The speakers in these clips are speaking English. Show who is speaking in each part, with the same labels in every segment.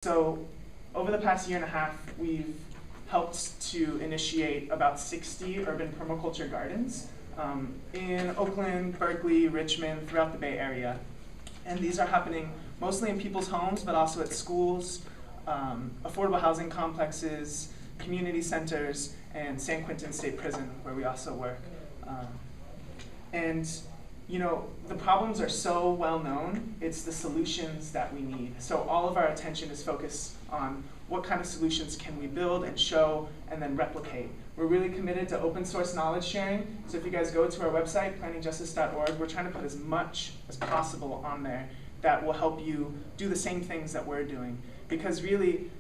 Speaker 1: So over the past year and a half, we've helped to initiate about 60 urban permaculture gardens in Oakland, Berkeley, Richmond, throughout the Bay Area. And these are happening mostly in people's homes, but also at schools, affordable housing complexes, community centers, and San Quentin State Prison, where we also work. And you know, the problems are so well known, it's the solutions that we need. So all of our attention is focused on what kind of solutions can we build and show and then replicate. We're really committed to open source knowledge sharing. So if you guys go to our website, planningjustice.org, we're trying to put as much as possible on there that will help you do the same things that we're doing. Because really,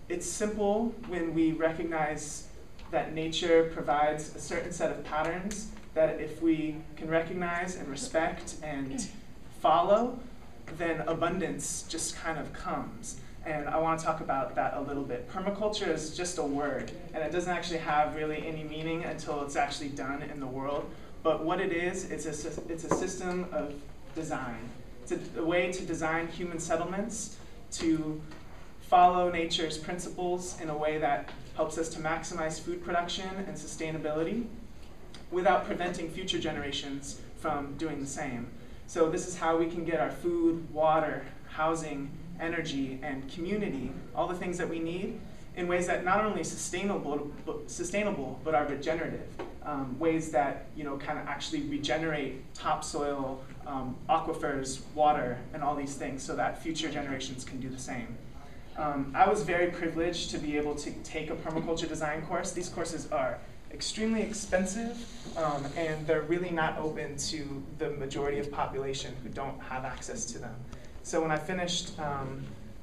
Speaker 1: it's simple when we recognize that nature provides a certain set of patterns that if we can recognize and respect and follow, then abundance just kind of comes. And I want to talk about that a little bit. Permaculture is just a word, and it doesn't actually have really any meaning until it's actually done in the world. But what it is, it's a system of design. It's a way to design human settlements to follow nature's principles in a way that helps us to maximize food production and sustainability without preventing future generations from doing the same. So this is how we can get our food, water, housing, energy, and community, all the things that we need, in ways that not only sustainable but are regenerative, ways that kind of actually regenerate topsoil, aquifers, water, and all these things so that future generations can do the same. I was very privileged to be able to take a permaculture design course. These courses are extremely expensive, and they're really not open to the majority of population who don't have access to them. So when I finished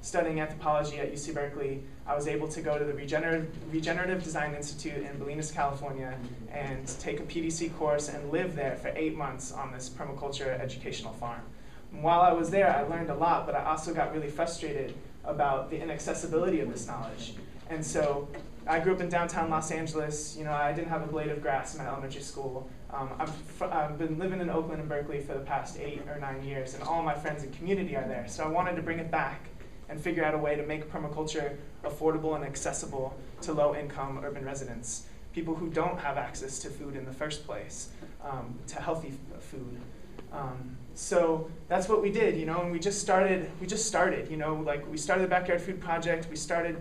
Speaker 1: studying anthropology at UC Berkeley, I was able to go to the Regenerative Design Institute in Bolinas, California, and take a PDC course and live there for 8 months on this permaculture educational farm. And while I was there, I learned a lot, but I also got really frustrated about the inaccessibility of this knowledge. And so I grew up in downtown Los Angeles. I didn't have a blade of grass in my elementary school. I've been living in Oakland and Berkeley for the past 8 or 9 years, and all my friends and community are there. So I wanted to bring it back and figure out a way to make permaculture affordable and accessible to low-income urban residents, people who don't have access to food in the first place, to healthy food. So that's what we did, and we just started, we started the Backyard Food Project. We started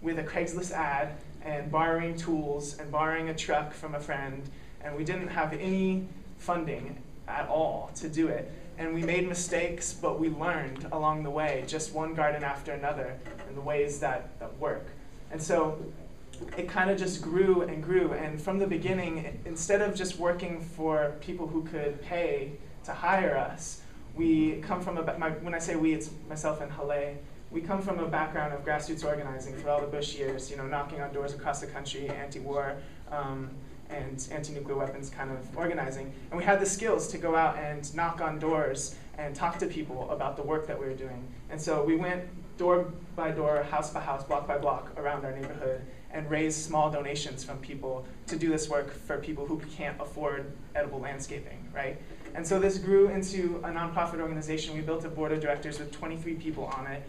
Speaker 1: with a Craigslist ad and borrowing tools and borrowing a truck from a friend, and we didn't have any funding at all to do it. And we made mistakes, but we learned along the way, just one garden after another, in the ways that work. And so it kind of just grew and grew, and from the beginning, instead of just working for people who could pay to hire us, we come from when I say we, it's myself and Halle. We come from a background of grassroots organizing for all the Bush years, knocking on doors across the country, anti-war and anti-nuclear weapons kind of organizing. And we had the skills to go out and knock on doors and talk to people about the work that we were doing. And so we went door by door, house by house, block by block around our neighborhood and raised small donations from people to do this work for people who can't afford edible landscaping, right? And so this grew into a nonprofit organization. We built a board of directors with 23 people on it.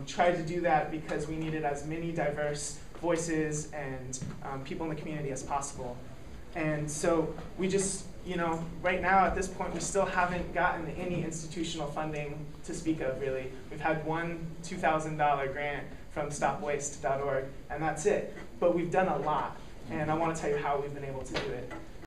Speaker 1: Tried to do that because we needed as many diverse voices and people in the community as possible. And so we just, right now at this point, we still haven't gotten any institutional funding to speak of, really. We've had one $2,000 grant from stopwaste.org, and that's it. But we've done a lot, and I want to tell you how we've been able to do it.